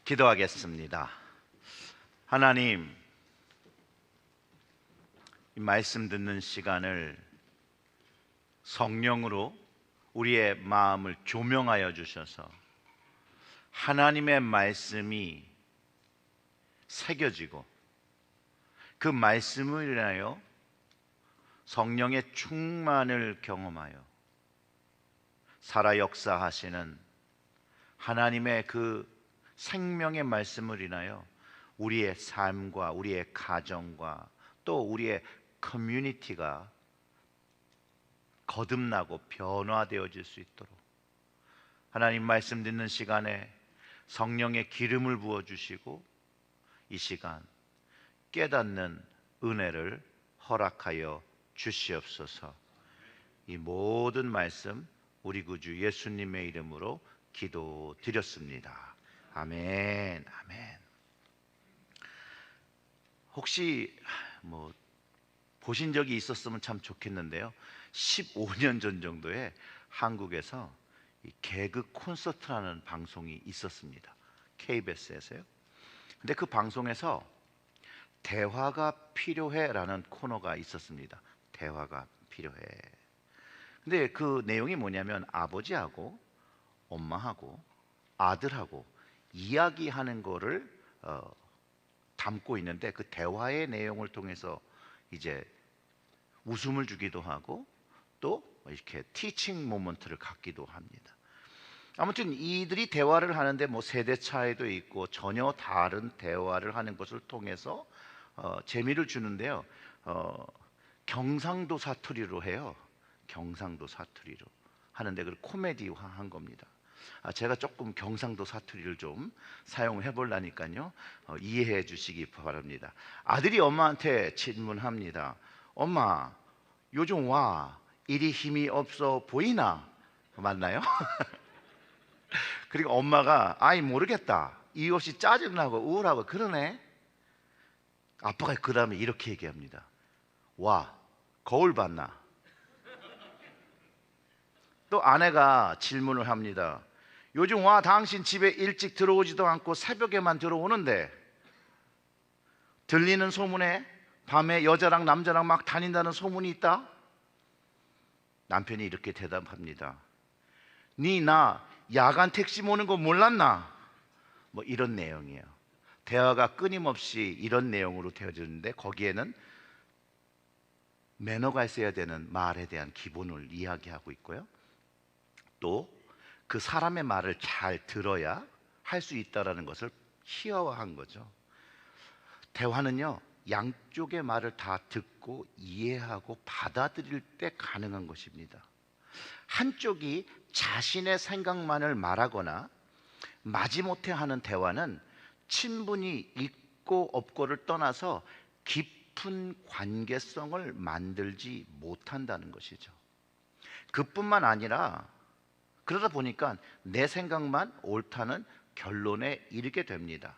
기도하겠습니다. 하나님, 이 말씀 듣는 시간을 성령으로 우리의 마음을 조명하여 주셔서 하나님의 말씀이 새겨지고 그 말씀을 인하여 성령의 충만을 경험하여 살아 역사하시는 하나님의 그 생명의 말씀을 인하여 우리의 삶과 우리의 가정과 또 우리의 커뮤니티가 거듭나고 변화되어질 수 있도록 하나님 말씀 듣는 시간에 성령의 기름을 부어주시고 이 시간 깨닫는 은혜를 허락하여 주시옵소서. 이 모든 말씀 우리 구주 예수님의 이름으로 기도드렸습니다. 아멘. 아멘. 혹시 보신 적이 있었으면 참 좋겠는데요. 15년 전 정도에 한국에서 이 개그 콘서트라는 방송이 있었습니다. KBS에서요. 근데 그 방송에서 대화가 필요해라는 코너가 있었습니다. 대화가 필요해. 근데 그 내용이 뭐냐면 아버지하고 엄마하고 아들하고 이야기하는 거를 담고 있는데 그 대화의 내용을 통해서 이제 웃음을 주기도 하고 또 이렇게 티칭 모먼트를 갖기도 합니다. 아무튼 이들이 대화를 하는데 세대 차이도 있고 전혀 다른 대화를 하는 것을 통해서 재미를 주는데요. 경상도 사투리로 해요. 경상도 사투리로 하는데 그걸 코미디화한 겁니다. 제가 조금 경상도 사투리를 좀 사용해 보려니까요. 이해해 주시기 바랍니다. 아들이 엄마한테 질문합니다. 엄마, 요즘 와 일이 힘이 없어 보이나? 맞나요? 그리고 엄마가 아이 모르겠다. 이유 없이 짜증나고 우울하고 그러네. 아빠가 그 다음에 이렇게 얘기합니다. 와, 거울 봤나? 또 아내가 질문을 합니다. 요즘 와 당신 집에 일찍 들어오지도 않고 새벽에만 들어오는데 들리는 소문에 밤에 여자랑 남자랑 막 다닌다는 소문이 있다? 남편이 이렇게 대답합니다. 니 나 야간 택시 모는 거 몰랐나? 이런 내용이에요. 대화가 끊임없이 이런 내용으로 되어지는데 거기에는 매너가 있어야 되는 말에 대한 기본을 이야기하고 있고요. 또 그 사람의 말을 잘 들어야 할 수 있다는 것을 희화화한 거죠. 대화는요, 양쪽의 말을 다 듣고 이해하고 받아들일 때 가능한 것입니다. 한쪽이 자신의 생각만을 말하거나 마지못해 하는 대화는 친분이 있고 없고를 떠나서 깊은 관계성을 만들지 못한다는 것이죠. 그뿐만 아니라 그러다 보니까 내 생각만 옳다는 결론에 이르게 됩니다.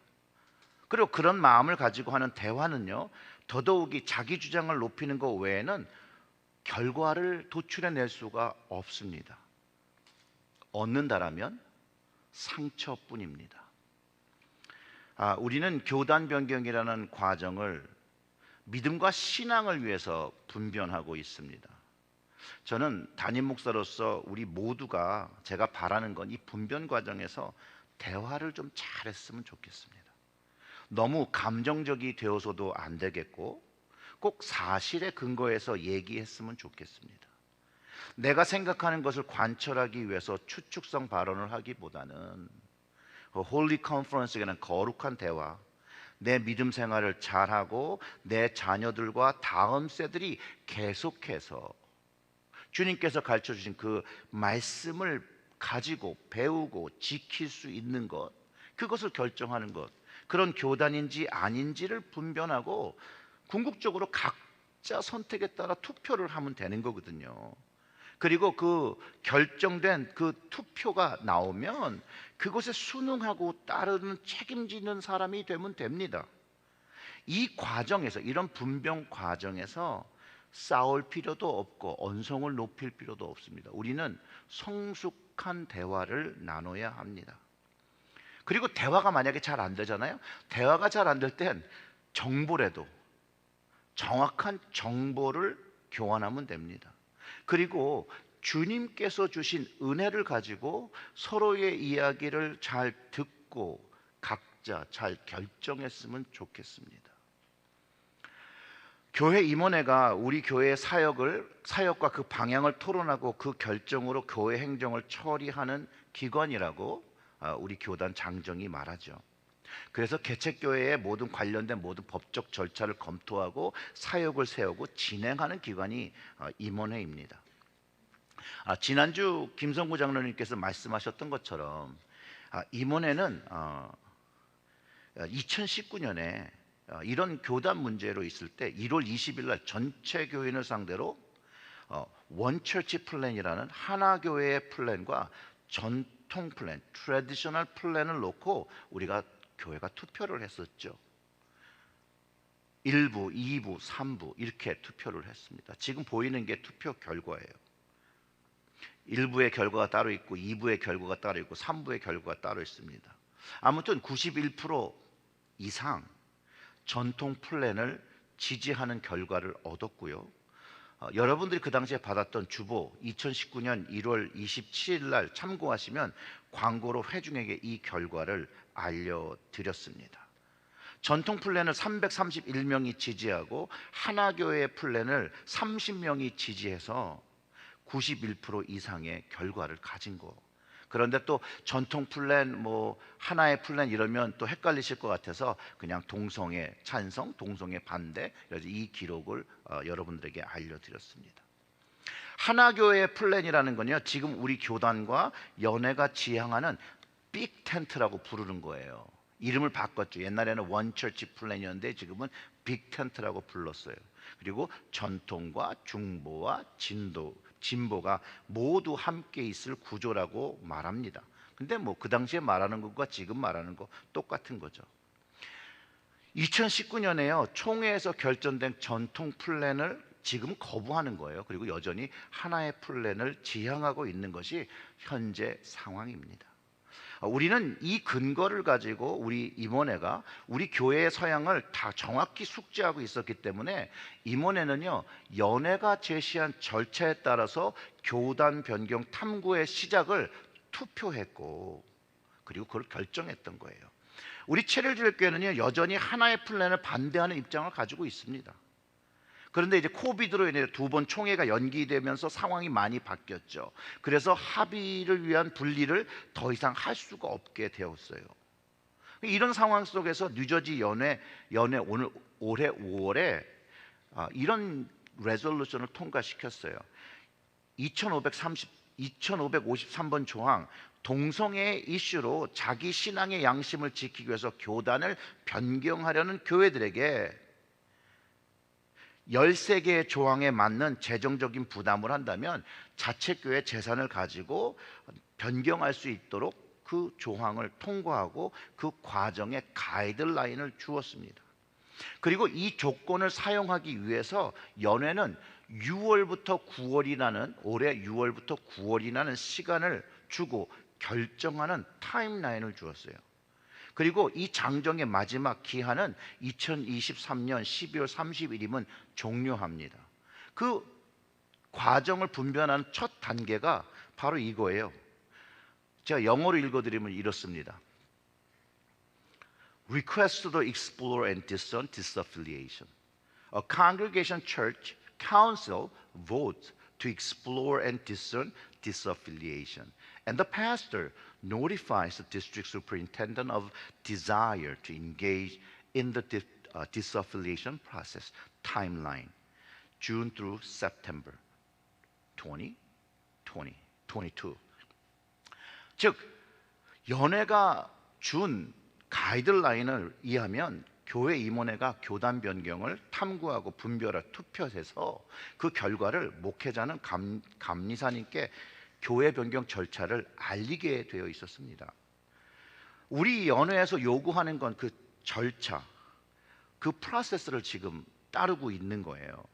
그리고 그런 마음을 가지고 하는 대화는요, 더더욱이 자기 주장을 높이는 것 외에는 결과를 도출해낼 수가 없습니다. 얻는다라면 상처뿐입니다. 우리는 교단 변경이라는 과정을 믿음과 신앙을 위해서 분변하고 있습니다. 저는 담임 목사로서 우리 모두가 제가 바라는 건 이 분변 과정에서 대화를 좀 잘했으면 좋겠습니다. 너무 감정적이 되어서도 안 되겠고 꼭 사실에 근거해서 얘기했으면 좋겠습니다. 내가 생각하는 것을 관철하기 위해서 추측성 발언을 하기보다는 홀리 컨퍼런스라는 거룩한 대화, 내 믿음 생활을 잘하고 내 자녀들과 다음 세들이 계속해서 주님께서 가르쳐 주신 그 말씀을 가지고 배우고 지킬 수 있는 것, 그것을 결정하는 것, 그런 교단인지 아닌지를 분별하고 궁극적으로 각자 선택에 따라 투표를 하면 되는 거거든요. 그리고 그 결정된 그 투표가 나오면 그것에 순응하고 따르는 책임지는 사람이 되면 됩니다. 이 과정에서, 이런 분별 과정에서 싸울 필요도 없고 언성을 높일 필요도 없습니다. 우리는 성숙한 대화를 나눠야 합니다. 그리고 대화가 만약에 잘 안 되잖아요. 대화가 잘 안 될 땐 정보라도 정확한 정보를 교환하면 됩니다. 그리고 주님께서 주신 은혜를 가지고 서로의 이야기를 잘 듣고 각자 잘 결정했으면 좋겠습니다. 교회 임원회가 우리 교회의 사역과 그 방향을 토론하고 그 결정으로 교회 행정을 처리하는 기관이라고 우리 교단 장정이 말하죠. 그래서 개척교회의 모든 관련된 모든 법적 절차를 검토하고 사역을 세우고 진행하는 기관이 임원회입니다. 지난주 김성구 장로님께서 말씀하셨던 것처럼 임원회는 2019년에 이런 교단 문제로 있을 때 1월 20일 날 전체 교인을 상대로 원처치 플랜이라는 하나교회의 플랜과 전통 플랜, 트래디셔널 플랜을 놓고 우리가 교회가 투표를 했었죠. 1부, 2부, 3부 이렇게 투표를 했습니다. 지금 보이는 게 투표 결과예요. 1부의 결과가 따로 있고 2부의 결과가 따로 있고 3부의 결과가 따로 있습니다. 아무튼 91% 이상 전통 플랜을 지지하는 결과를 얻었고요. 여러분들이 그 당시에 받았던 주보 2019년 1월 27일 날 참고하시면 광고로 회중에게 이 결과를 알려드렸습니다. 전통 플랜을 331명이 지지하고 하나교회 플랜을 30명이 지지해서 91% 이상의 결과를 가진 거. 그런데 또 전통 플랜, 하나의 플랜 이러면 또 헷갈리실 것 같아서 그냥 동성애 찬성, 동성애 반대, 그래서 이 기록을 여러분들에게 알려드렸습니다. 하나교회의 플랜이라는 건요, 지금 우리 교단과 연회가 지향하는 빅 텐트라고 부르는 거예요. 이름을 바꿨죠. 옛날에는 원처치 플랜이었는데 지금은 빅 텐트라고 불렀어요. 그리고 전통과 중보와 진보가 모두 함께 있을 구조라고 말합니다. 근데 그 당시에 말하는 것과 지금 말하는 거 똑같은 거죠. 2019년에요, 총회에서 결정된 전통 플랜을 지금 거부하는 거예요. 그리고 여전히 하나의 플랜을 지향하고 있는 것이 현재 상황입니다. 우리는 이 근거를 가지고 우리 임원회가 우리 교회의 서양을 다 정확히 숙지하고 있었기 때문에 임원회는요, 연회가 제시한 절차에 따라서 교단 변경 탐구의 시작을 투표했고 그리고 그걸 결정했던 거예요. 우리 체릴주일교회는요, 여전히 하나의 플랜을 반대하는 입장을 가지고 있습니다. 그런데 이제 코비드로 인해 2번 총회가 연기되면서 상황이 많이 바뀌었죠. 그래서 합의를 위한 분리를 더 이상 할 수가 없게 되었어요. 이런 상황 속에서 뉴저지 연회 오늘 올해 5월에 이런 레졸루션을 통과시켰어요. 2553번 조항, 동성애 이슈로 자기 신앙의 양심을 지키기 위해서 교단을 변경하려는 교회들에게 13개의 조항에 맞는 재정적인 부담을 한다면 자체교회 재산을 가지고 변경할 수 있도록 그 조항을 통과하고 그 과정에 가이드라인을 주었습니다. 그리고 이 조건을 사용하기 위해서 연회는 6월부터 9월이라는 올해 6월부터 9월이라는 시간을 주고 결정하는 타임라인을 주었어요. 그리고 이 장정의 마지막 기한은 2023년 12월 30일이면 종료합니다. 그 과정을 분별하는 첫 단계가 바로 이거예요. 제가 영어로 읽어드리면 이렇습니다. Request to explore and discern disaffiliation. A congregation church council votes to explore and discern disaffiliation. And the pastor notifies the district superintendent of desire to engage in the disaffiliation process. Timeline, June through September 2022. 즉, 연회가 준 가이드라인을 이해하면 교회 임원회가 교단 변경을 탐구하고 분별할 투표해서 그 결과를 목회자는 감리사님께 교회 변경 절차를 알리게 되어 있었습니다. 우리 연회에서 요구하는 건 그 절차, 그 프로세스를 지금 따르고 있는 거예요.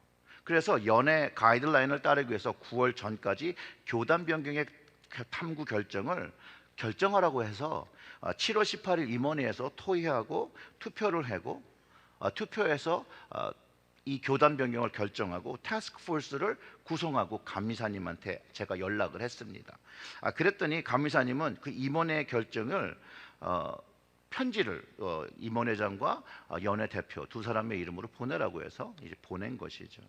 그래서 연회 가이드라인을 따르기 위해서 9월 전까지 교단 변경의 탐구 결정을 결정하라고 해서 7월 18일 임원회에서 토의하고 투표를 하고 투표해서 이 교단 변경을 결정하고 타스크포스를 구성하고 감리사님한테 제가 연락을 했습니다. 그랬더니 감리사님은 그 임원회 결정을 편지를 임원회장과 연회 대표 두 사람의 이름으로 보내라고 해서 이제 보낸 것이죠.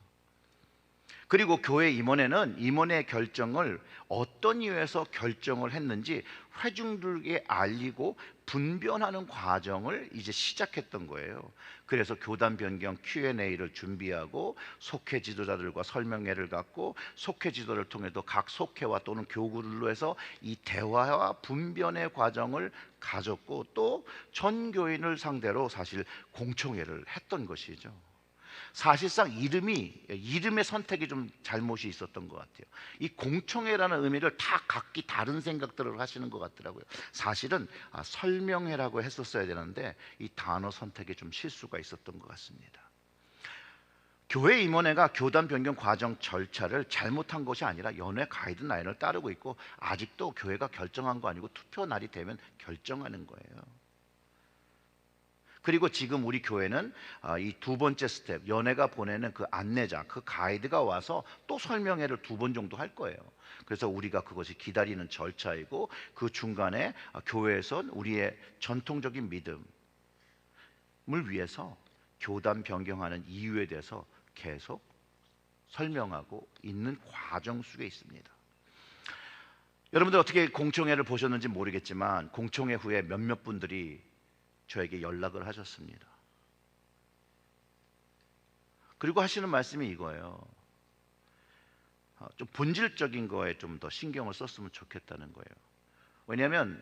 그리고 교회 임원회는 임원회 결정을 어떤 이유에서 결정을 했는지 회중들에게 알리고 분변하는 과정을 이제 시작했던 거예요. 그래서 교단 변경 Q&A를 준비하고 속회 지도자들과 설명회를 갖고 속회 지도를 통해서 각 속회와 또는 교구들로 해서 이 대화와 분변의 과정을 가졌고 또 전 교인을 상대로 사실 공청회를 했던 것이죠. 사실상 이름의 선택이 좀 잘못이 있었던 것 같아요. 이 공청회라는 의미를 다 각기 다른 생각들을 하시는 것 같더라고요. 사실은 설명회라고 했었어야 되는데 이 단어 선택에 좀 실수가 있었던 것 같습니다. 교회 임원회가 교단 변경 과정 절차를 잘못한 것이 아니라 연회 가이드라인을 따르고 있고 아직도 교회가 결정한 거 아니고 투표 날이 되면 결정하는 거예요. 그리고 지금 우리 교회는 이 두 번째 스텝, 연회가 보내는 그 안내자, 그 가이드가 와서 또 설명회를 2번 정도 할 거예요. 그래서 우리가 그것이 기다리는 절차이고 그 중간에 교회에선 우리의 전통적인 믿음을 위해서 교단 변경하는 이유에 대해서 계속 설명하고 있는 과정 속에 있습니다. 여러분들 어떻게 공청회를 보셨는지 모르겠지만 공청회 후에 몇몇 분들이 저에게 연락을 하셨습니다. 그리고 하시는 말씀이 이거예요. 좀 본질적인 거에 좀 더 신경을 썼으면 좋겠다는 거예요. 왜냐하면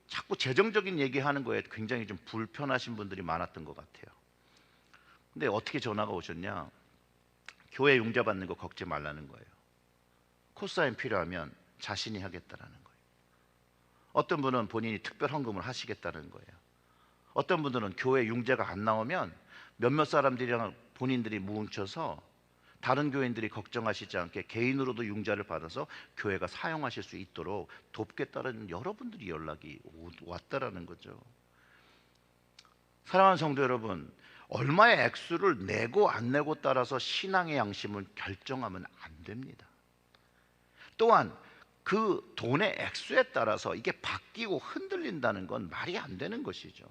자꾸 재정적인 얘기하는 거에 굉장히 좀 불편하신 분들이 많았던 것 같아요. 근데 어떻게 전화가 오셨냐? 교회 융자 받는 거 걱정 말라는 거예요. 코사인 필요하면 자신이 하겠다라는 거예요. 어떤 분은 본인이 특별 헌금을 하시겠다는 거예요. 어떤 분들은 교회 융자가 안 나오면 몇몇 사람들이랑 본인들이 뭉쳐서 다른 교인들이 걱정하시지 않게 개인으로도 융자를 받아서 교회가 사용하실 수 있도록 돕겠다는 여러분들이 연락이 왔다라는 거죠. 사랑하는 성도 여러분, 얼마의 액수를 내고 안 내고 따라서 신앙의 양심을 결정하면 안 됩니다. 또한 그 돈의 액수에 따라서 이게 바뀌고 흔들린다는 건 말이 안 되는 것이죠.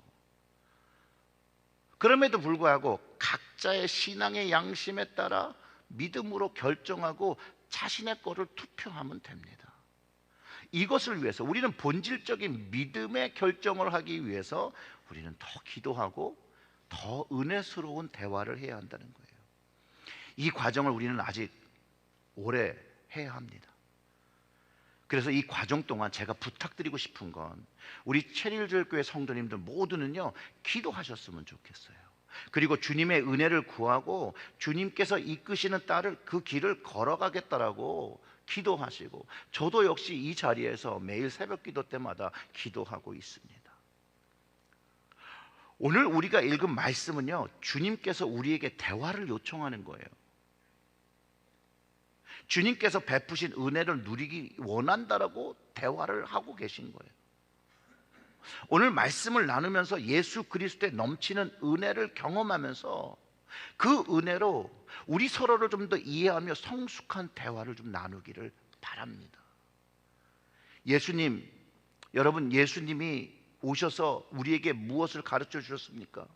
그럼에도 불구하고 각자의 신앙의 양심에 따라 믿음으로 결정하고 자신의 거를 투표하면 됩니다. 이것을 위해서 우리는 본질적인 믿음의 결정을 하기 위해서 우리는 더 기도하고 더 은혜스러운 대화를 해야 한다는 거예요. 이 과정을 우리는 아직 오래 해야 합니다. 그래서 이 과정 동안 제가 부탁드리고 싶은 건 우리 체리힐교회 성도님들 모두는요 기도하셨으면 좋겠어요. 그리고 주님의 은혜를 구하고 주님께서 이끄시는 그 길을 걸어가겠다라고 기도하시고 저도 역시 이 자리에서 매일 새벽 기도 때마다 기도하고 있습니다. 오늘 우리가 읽은 말씀은요 주님께서 우리에게 대화를 요청하는 거예요. 주님께서 베푸신 은혜를 누리기 원한다라고 대화를 하고 계신 거예요. 오늘 말씀을 나누면서 예수 그리스도의 넘치는 은혜를 경험하면서 그 은혜로 우리 서로를 좀 더 이해하며 성숙한 대화를 좀 나누기를 바랍니다. 여러분 예수님이 오셔서 우리에게 무엇을 가르쳐 주셨습니까?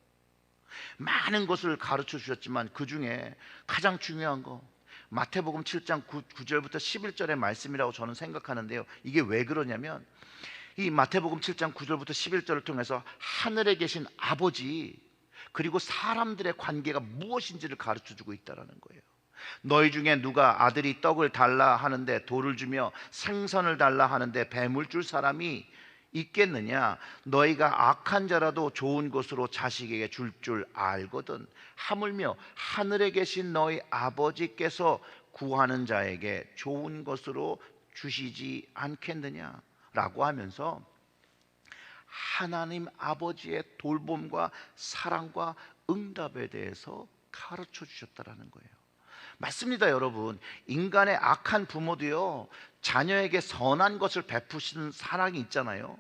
많은 것을 가르쳐 주셨지만 그 중에 가장 중요한 거 마태복음 7장 9절부터 11절의 말씀이라고 저는 생각하는데요. 이게 왜 그러냐면 이 마태복음 7장 9절부터 11절을 통해서 하늘에 계신 아버지 그리고 사람들의 관계가 무엇인지를 가르쳐주고 있다는 거예요. 너희 중에 누가 아들이 떡을 달라 하는데 돌을 주며 생선을 달라 하는데 뱀을 줄 사람이 있겠느냐? 너희가 악한 자라도 좋은 것으로 자식에게 줄 알거든. 하물며 하늘에 계신 너희 아버지께서 구하는 자에게 좋은 것으로 주시지 않겠느냐? 라고 하면서 하나님 아버지의 돌봄과 사랑과 응답에 대해서 가르쳐 주셨다라는 거예요. 맞습니다, 여러분. 인간의 악한 부모도요, 자녀에게 선한 것을 베푸시는 사랑이 있잖아요.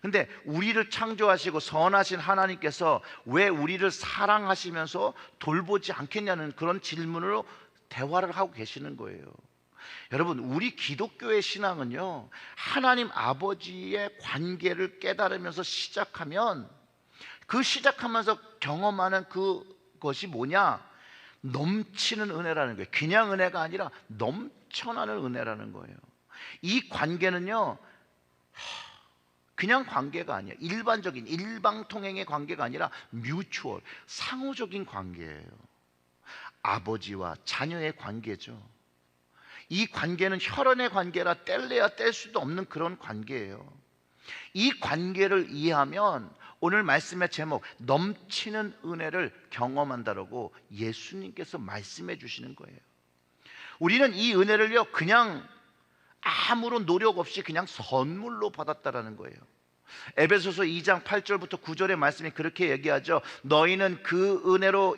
근데 우리를 창조하시고 선하신 하나님께서 왜 우리를 사랑하시면서 돌보지 않겠냐는 그런 질문으로 대화를 하고 계시는 거예요. 여러분, 우리 기독교의 신앙은요, 하나님 아버지의 관계를 깨달으면서 시작하면, 그 시작하면서 경험하는 그것이 뭐냐? 넘치는 은혜라는 거예요. 그냥 은혜가 아니라 넘쳐나는 은혜라는 거예요. 이 관계는요, 그냥 관계가 아니야. 일반적인 일방통행의 관계가 아니라 뮤추얼, 상호적인 관계예요. 아버지와 자녀의 관계죠. 이 관계는 혈연의 관계라 뗄래야 뗄 수도 없는 그런 관계예요. 이 관계를 이해하면 오늘 말씀의 제목, 넘치는 은혜를 경험한다라고 예수님께서 말씀해 주시는 거예요. 우리는 이 은혜를요, 그냥 아무런 노력 없이 그냥 선물로 받았다라는 거예요. 에베소서 2장 8절부터 9절의 말씀이 그렇게 얘기하죠. 너희는 그 은혜로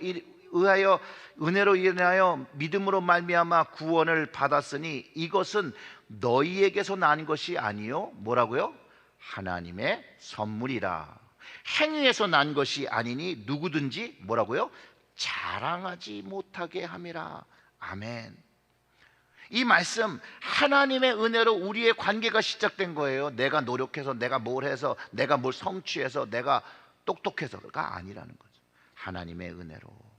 인하여 믿음으로 말미암아 구원을 받았으니 이것은 너희에게서 난 것이 아니요, 뭐라고요? 하나님의 선물이라. 행위에서 난 것이 아니니 누구든지 뭐라고요? 자랑하지 못하게 함이라. 아멘. 이 말씀, 하나님의 은혜로 우리의 관계가 시작된 거예요. 내가 노력해서, 내가 뭘 해서, 내가 뭘 성취해서, 내가 똑똑해서가 아니라는 거죠. 하나님의 은혜로,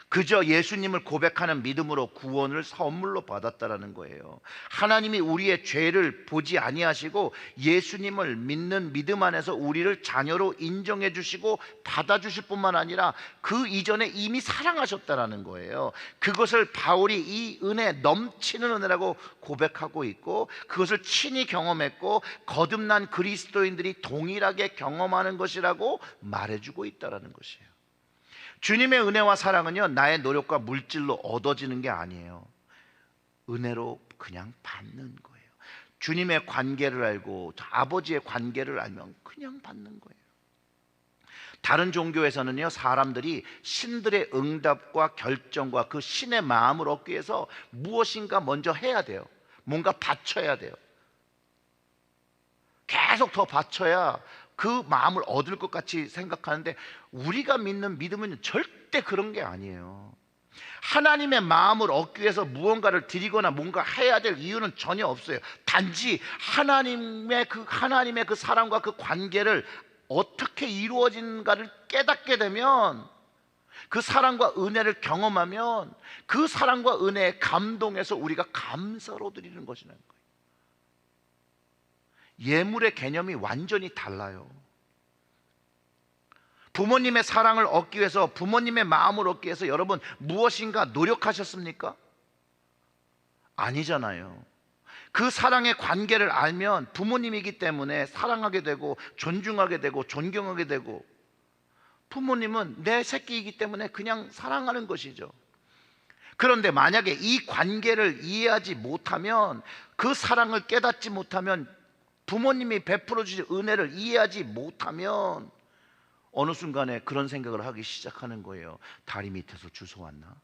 그저 예수님을 고백하는 믿음으로 구원을 선물로 받았다라는 거예요. 하나님이 우리의 죄를 보지 아니하시고 예수님을 믿는 믿음 안에서 우리를 자녀로 인정해 주시고 받아주실 뿐만 아니라 그 이전에 이미 사랑하셨다라는 거예요. 그것을 바울이 이 은혜, 넘치는 은혜라고 고백하고 있고, 그것을 친히 경험했고 거듭난 그리스도인들이 동일하게 경험하는 것이라고 말해주고 있다라는 것이에요. 주님의 은혜와 사랑은요, 나의 노력과 물질로 얻어지는 게 아니에요. 은혜로 그냥 받는 거예요. 주님의 관계를 알고 아버지의 관계를 알면 그냥 받는 거예요. 다른 종교에서는요, 사람들이 신들의 응답과 결정과 그 신의 마음을 얻기 위해서 무엇인가 먼저 해야 돼요. 뭔가 바쳐야 돼요. 계속 더 바쳐야 그 마음을 얻을 것 같이 생각하는데, 우리가 믿는 믿음은 절대 그런 게 아니에요. 하나님의 마음을 얻기 위해서 무언가를 드리거나 뭔가 해야 될 이유는 전혀 없어요. 단지 하나님의 그 사랑과 그 관계를 어떻게 이루어진가를 깨닫게 되면, 그 사랑과 은혜를 경험하면 그 사랑과 은혜에 감동해서 우리가 감사로 드리는 것이라는 거예요. 예물의 개념이 완전히 달라요. 부모님의 사랑을 얻기 위해서, 부모님의 마음을 얻기 위해서 여러분 무엇인가 노력하셨습니까? 아니잖아요. 그 사랑의 관계를 알면 부모님이기 때문에 사랑하게 되고 존중하게 되고 존경하게 되고, 부모님은 내 새끼이기 때문에 그냥 사랑하는 것이죠. 그런데 만약에 이 관계를 이해하지 못하면, 그 사랑을 깨닫지 못하면, 부모님이 베풀어 주신 은혜를 이해하지 못하면 어느 순간에 그런 생각을 하기 시작하는 거예요. 다리 밑에서 주워왔나?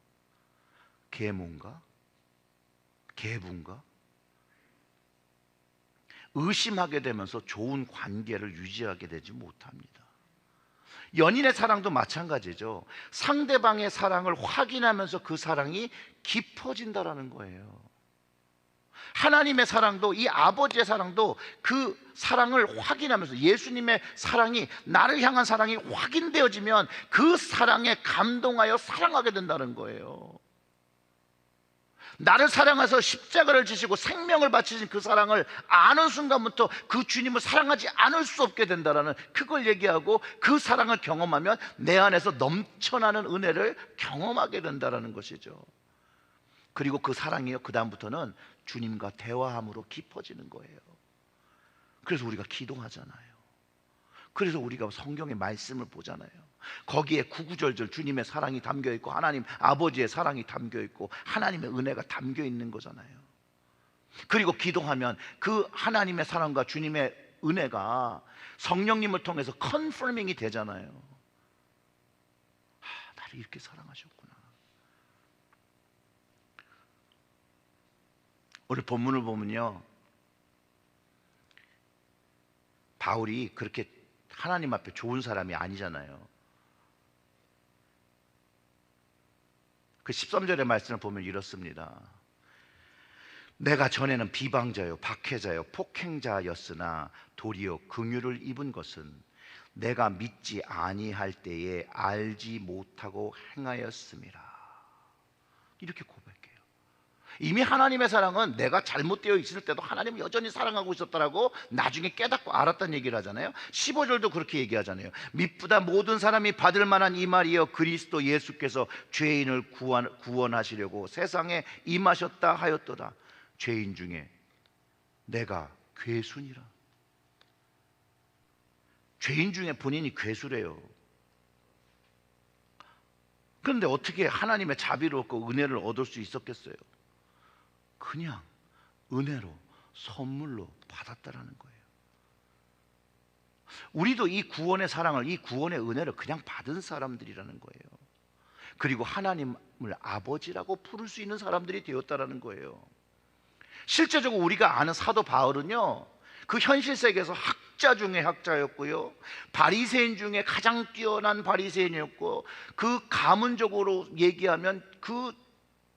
계모인가? 계부인가? 의심하게 되면서 좋은 관계를 유지하게 되지 못합니다. 연인의 사랑도 마찬가지죠. 상대방의 사랑을 확인하면서 그 사랑이 깊어진다라는 거예요. 하나님의 사랑도, 이 아버지의 사랑도 그 사랑을 확인하면서, 예수님의 사랑이, 나를 향한 사랑이 확인되어지면 그 사랑에 감동하여 사랑하게 된다는 거예요. 나를 사랑해서 십자가를 지시고 생명을 바치신 그 사랑을 아는 순간부터 그 주님을 사랑하지 않을 수 없게 된다는, 그걸 얘기하고, 그 사랑을 경험하면 내 안에서 넘쳐나는 은혜를 경험하게 된다는 것이죠. 그리고 그 사랑이요, 그 다음부터는 주님과 대화함으로 깊어지는 거예요. 그래서 우리가 기도하잖아요. 그래서 우리가 성경의 말씀을 보잖아요. 거기에 구구절절 주님의 사랑이 담겨 있고 하나님 아버지의 사랑이 담겨 있고 하나님의 은혜가 담겨 있는 거잖아요. 그리고 기도하면 그 하나님의 사랑과 주님의 은혜가 성령님을 통해서 컨퍼밍이 되잖아요. 나를 이렇게 사랑하셨구나. 오늘 본문을 보면요, 바울이 그렇게 하나님 앞에 좋은 사람이 아니잖아요. 그 13절의 말씀을 보면 이렇습니다. 내가 전에는 비방자요 박해자요 폭행자였으나 도리어 긍휼을 입은 것은 내가 믿지 아니할 때에 알지 못하고 행하였음이라. 이렇게 고백해요. 이미 하나님의 사랑은 내가 잘못되어 있을 때도 하나님을 여전히 사랑하고 있었다라고 나중에 깨닫고 알았다는 얘기를 하잖아요. 15절도 그렇게 얘기하잖아요. 미쁘다 모든 사람이 받을 만한 이 말이여 그리스도 예수께서 죄인을 구원하시려고 세상에 임하셨다 하였도다. 죄인 중에 내가 괴순이라. 죄인 중에 본인이 괴수래요. 그런데 어떻게 하나님의 자비를 얻고 은혜를 얻을 수 있었겠어요? 그냥 은혜로 선물로 받았다라는 거예요. 우리도 이 구원의 사랑을, 이 구원의 은혜를 그냥 받은 사람들이라는 거예요. 그리고 하나님을 아버지라고 부를 수 있는 사람들이 되었다라는 거예요. 실제적으로 우리가 아는 사도 바울은요, 그 현실 세계에서 학자 중에 학자였고요, 바리새인 중에 가장 뛰어난 바리새인이었고, 그 가문적으로 얘기하면 그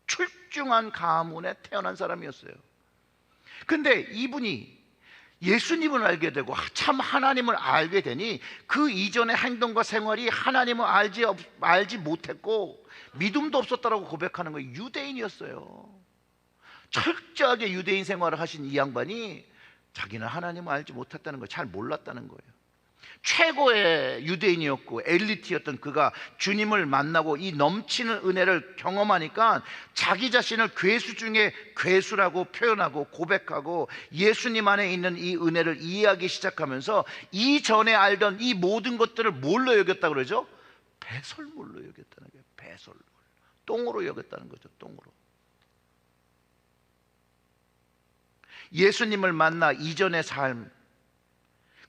출중한 가문에 태어난 사람이었어요. 근데 이분이 예수님을 알게 되고 참 하나님을 알게 되니 그 이전의 행동과 생활이 하나님을 알지 못했고 믿음도 없었다라고 고백하는 거예요. 유대인이었어요. 철저하게 유대인 생활을 하신 이 양반이 자기는 하나님을 알지 못했다는 걸 잘 몰랐다는 거예요. 최고의 유대인이었고 엘리트였던 그가 주님을 만나고 이 넘치는 은혜를 경험하니까 자기 자신을 괴수 중에 괴수라고 표현하고 고백하고 예수님 안에 있는 이 은혜를 이해하기 시작하면서 이전에 알던 이 모든 것들을 뭘로 여겼다 그러죠? 배설물로 여겼다는 거예요. 배설물. 똥으로 여겼다는 거죠. 똥으로. 예수님을 만나 이전의 삶,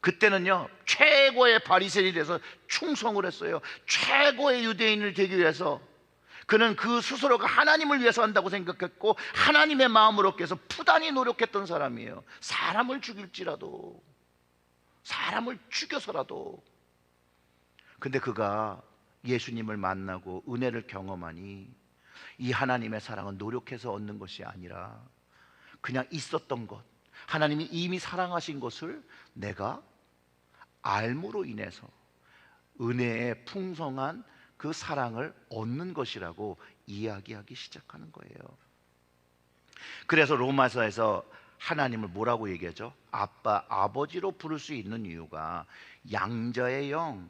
그때는요 최고의 바리새인이 돼서 충성을 했어요. 최고의 유대인을 되기 위해서 그는 그 스스로가 하나님을 위해서 한다고 생각했고 하나님의 마음을 얻기 위해서 부단히 노력했던 사람이에요. 사람을 죽일지라도, 사람을 죽여서라도. 근데 그가 예수님을 만나고 은혜를 경험하니 이 하나님의 사랑은 노력해서 얻는 것이 아니라 그냥 있었던 것, 하나님이 이미 사랑하신 것을 내가 알므로 인해서 은혜의 풍성한 그 사랑을 얻는 것이라고 이야기하기 시작하는 거예요. 그래서 로마서에서 하나님을 뭐라고 얘기하죠? 아빠, 아버지로 부를 수 있는 이유가 양자의 영,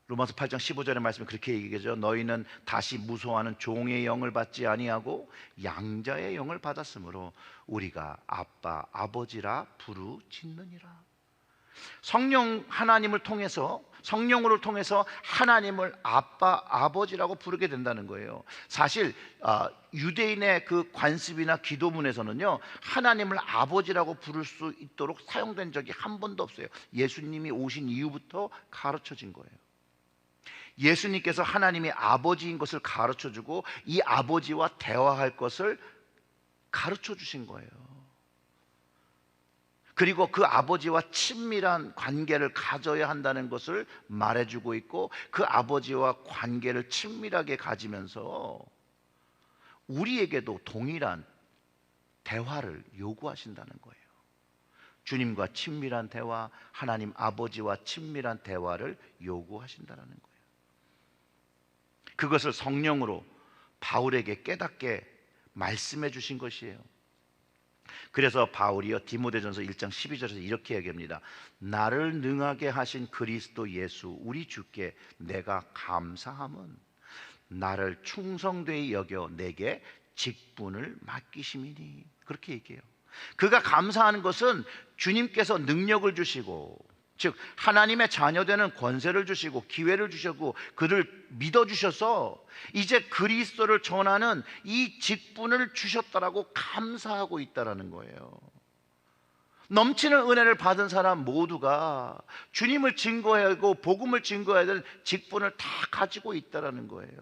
로마서 8장 15절의 말씀에 그렇게 얘기하죠. 너희는 다시 무소하는 종의 영을 받지 아니하고 양자의 영을 받았으므로 우리가 아빠, 아버지라 부르짖느니라. 성령 하나님을 통해서, 성령으로 통해서 하나님을 아빠, 아버지라고 부르게 된다는 거예요. 사실 유대인의 그 관습이나 기도문에서는요 하나님을 아버지라고 부를 수 있도록 사용된 적이 한 번도 없어요. 예수님이 오신 이후부터 가르쳐진 거예요. 예수님께서 하나님이 아버지인 것을 가르쳐주고 이 아버지와 대화할 것을 가르쳐 주신 거예요. 그리고 그 아버지와 친밀한 관계를 가져야 한다는 것을 말해주고 있고 그 아버지와 관계를 친밀하게 가지면서 우리에게도 동일한 대화를 요구하신다는 거예요. 주님과 친밀한 대화, 하나님 아버지와 친밀한 대화를 요구하신다는 거예요. 그것을 성령으로 바울에게 깨닫게 말씀해 주신 것이에요. 그래서 바울이요 디모데전서 1장 12절에서 이렇게 얘기합니다. 나를 능하게 하신 그리스도 예수 우리 주께 내가 감사함은 나를 충성되이 여겨 내게 직분을 맡기심이니. 그렇게 얘기해요. 그가 감사하는 것은 주님께서 능력을 주시고, 즉 하나님의 자녀되는 권세를 주시고 기회를 주셨고 그를 믿어주셔서 이제 그리스도를 전하는 이 직분을 주셨다라고 감사하고 있다라는 거예요. 넘치는 은혜를 받은 사람 모두가 주님을 증거하고 복음을 증거해야 될 직분을 다 가지고 있다라는 거예요.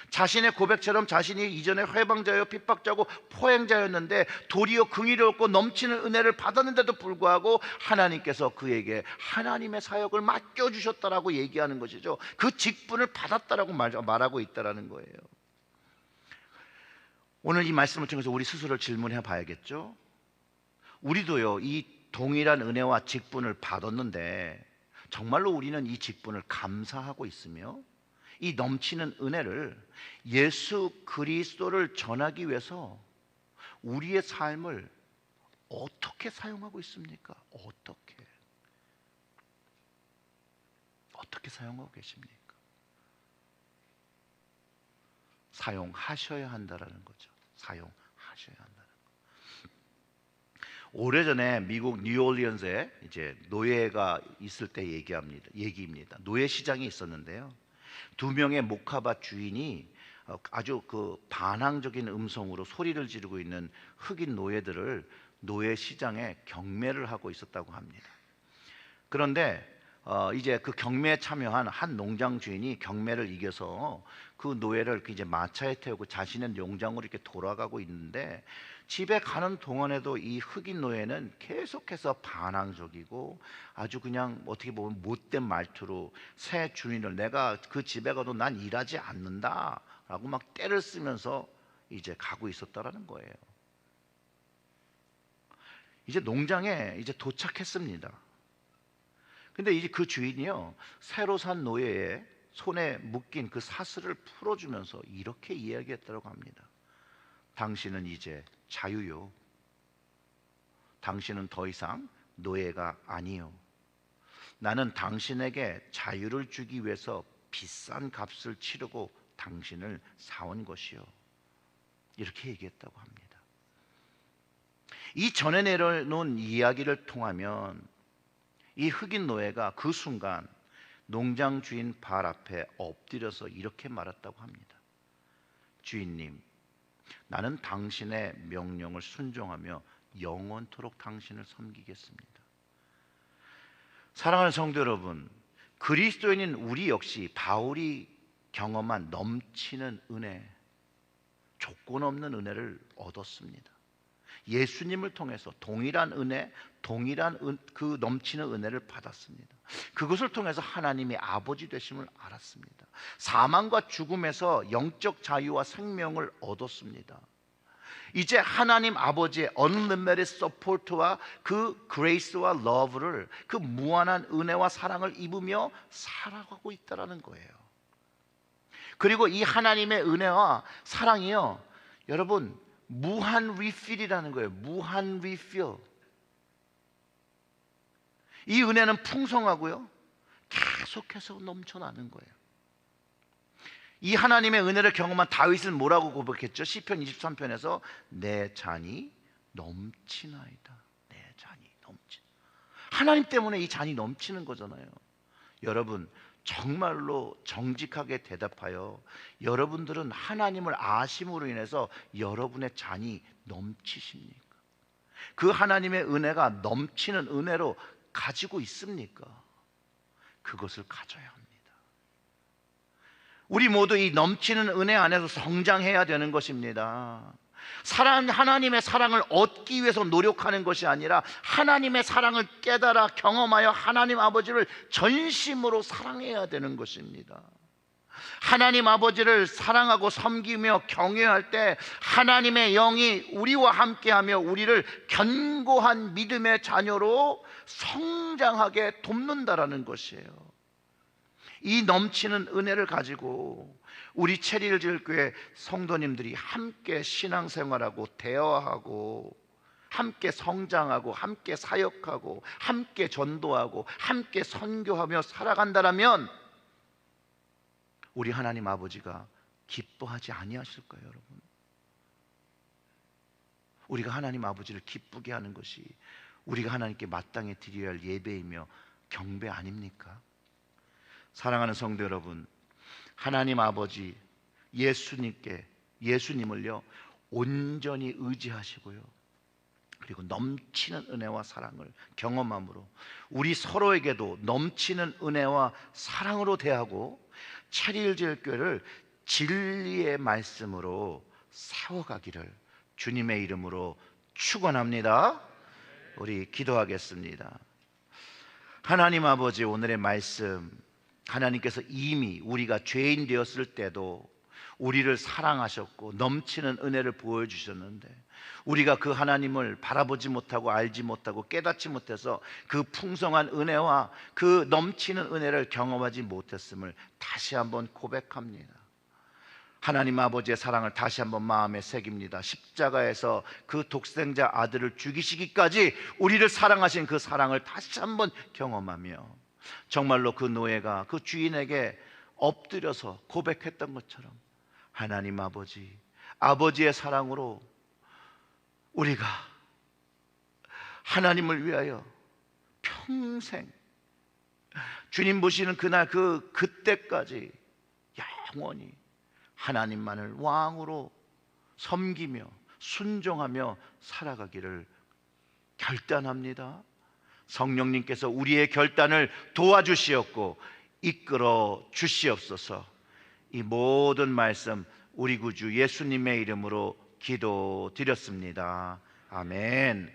자신의 고백처럼 자신이 이전에 회방자요 핍박자고 포행자였는데 도리어 긍휼롭고 넘치는 은혜를 받았는데도 불구하고 하나님께서 그에게 하나님의 사역을 맡겨주셨다라고 얘기하는 것이죠. 그 직분을 받았다라고 말하고 있다라는 거예요. 오늘 이 말씀을 통해서 우리 스스로를 질문해 봐야겠죠. 우리도요, 이 동일한 은혜와 직분을 받았는데 정말로 우리는 이 직분을 감사하고 있으며 이 넘치는 은혜를 예수 그리스도를 전하기 위해서 우리의 삶을 어떻게 사용하고 있습니까? 어떻게 사용하고 계십니까? 사용하셔야 한다라는 거죠. 사용하셔야 한다는 거. 오래전에 미국 뉴올리언스에 이제 노예가 있을 때 얘기입니다. 노예 시장이 있었는데요. 2명의 모카바 주인이 아주 그 반항적인 음성으로 소리를 지르고 있는 흑인 노예들을 노예 시장에 경매를 하고 있었다고 합니다. 그런데 이제 그 경매에 참여한 한 농장 주인이 경매를 이겨서 그 노예를 이제 마차에 태우고 자신의 농장으로 이렇게 돌아가고 있는데 집에 가는 동안에도 이 흑인 노예는 계속해서 반항적이고 아주 그냥 어떻게 보면 못된 말투로 새 주인을 내가 그 집에 가도 난 일하지 않는다 라고 막 떼를 쓰면서 이제 가고 있었다라는 거예요. 이제 농장에 이제 도착했습니다. 근데 이제 그 주인이요, 새로 산 노예의 손에 묶인 그 사슬을 풀어주면서 이렇게 이야기했다고 합니다. 당신은 이제 자유요. 당신은 더 이상 노예가 아니요. 나는 당신에게 자유를 주기 위해서 비싼 값을 치르고 당신을 사온 것이요. 이렇게 얘기했다고 합니다. 이 전에 내려놓은 이야기를 통하면 이 흑인 노예가 그 순간 농장 주인 발 앞에 엎드려서 이렇게 말했다고 합니다. 주인님, 나는 당신의 명령을 순종하며 영원토록 당신을 섬기겠습니다. 사랑하는 성도 여러분, 그리스도인인 우리 역시 바울이 경험한 넘치는 은혜, 조건 없는 은혜를 얻었습니다. 예수님을 통해서 동일한 은혜, 그 넘치는 은혜를 받았습니다. 그것을 통해서 하나님이 아버지 되심을 알았습니다. 사망과 죽음에서 영적 자유와 생명을 얻었습니다. 이제 하나님 아버지의 unlimited support와 그 grace와 love를, 그 무한한 은혜와 사랑을 입으며 살아가고 있다는 거예요. 그리고 이 하나님의 은혜와 사랑이요, 여러분, 무한 리필이라는 거예요. 무한 리필. 이 은혜는 풍성하고요, 계속해서 넘쳐나는 거예요. 이 하나님의 은혜를 경험한 다윗은 뭐라고 고백했죠? 시편 23편에서 내 잔이 넘치나이다. 내 잔이 넘치. 하나님 때문에 이 잔이 넘치는 거잖아요. 여러분, 정말로 정직하게 대답하여 여러분들은 하나님을 아심으로 인해서 여러분의 잔이 넘치십니까? 그 하나님의 은혜가 넘치는 은혜로 가지고 있습니까? 그것을 가져야 합니다. 우리 모두 이 넘치는 은혜 안에서 성장해야 되는 것입니다. 하나님의 사랑을 얻기 위해서 노력하는 것이 아니라 하나님의 사랑을 깨달아 경험하여 하나님 아버지를 전심으로 사랑해야 되는 것입니다. 하나님 아버지를 사랑하고 섬기며 경외할 때 하나님의 영이 우리와 함께하며 우리를 견고한 믿음의 자녀로 성장하게 돕는다라는 것이에요. 이 넘치는 은혜를 가지고 우리 체리힐교회 성도님들이 함께 신앙생활하고 대화하고 함께 성장하고 함께 사역하고 함께 전도하고 함께 선교하며 살아간다면 우리 하나님 아버지가 기뻐하지 아니하실까요, 여러분? 우리가 하나님 아버지를 기쁘게 하는 것이 우리가 하나님께 마땅히 드려야 할 예배이며 경배 아닙니까? 사랑하는 성도 여러분, 하나님 아버지 예수님을요 온전히 의지하시고요, 그리고 넘치는 은혜와 사랑을 경험함으로 우리 서로에게도 넘치는 은혜와 사랑으로 대하고 체리힐교회를 진리의 말씀으로 세워가기를 주님의 이름으로 축원합니다. 우리 기도하겠습니다. 하나님 아버지, 오늘의 말씀, 하나님께서 이미 우리가 죄인 되었을 때도 우리를 사랑하셨고 넘치는 은혜를 보여주셨는데, 우리가 그 하나님을 바라보지 못하고 알지 못하고 깨닫지 못해서 그 풍성한 은혜와 그 넘치는 은혜를 경험하지 못했음을 다시 한번 고백합니다. 하나님 아버지의 사랑을 다시 한번 마음에 새깁니다. 십자가에서 그 독생자 아들을 죽이시기까지 우리를 사랑하신 그 사랑을 다시 한번 경험하며, 정말로 그 노예가 그 주인에게 엎드려서 고백했던 것처럼 하나님 아버지, 아버지의 사랑으로 우리가 하나님을 위하여 평생, 주님 보시는 그날 그때까지 영원히 하나님만을 왕으로 섬기며 순종하며 살아가기를 결단합니다. 성령님께서 우리의 결단을 도와주시옵고 이끌어 주시옵소서. 이 모든 말씀 우리 구주 예수님의 이름으로 기도드렸습니다. 아멘.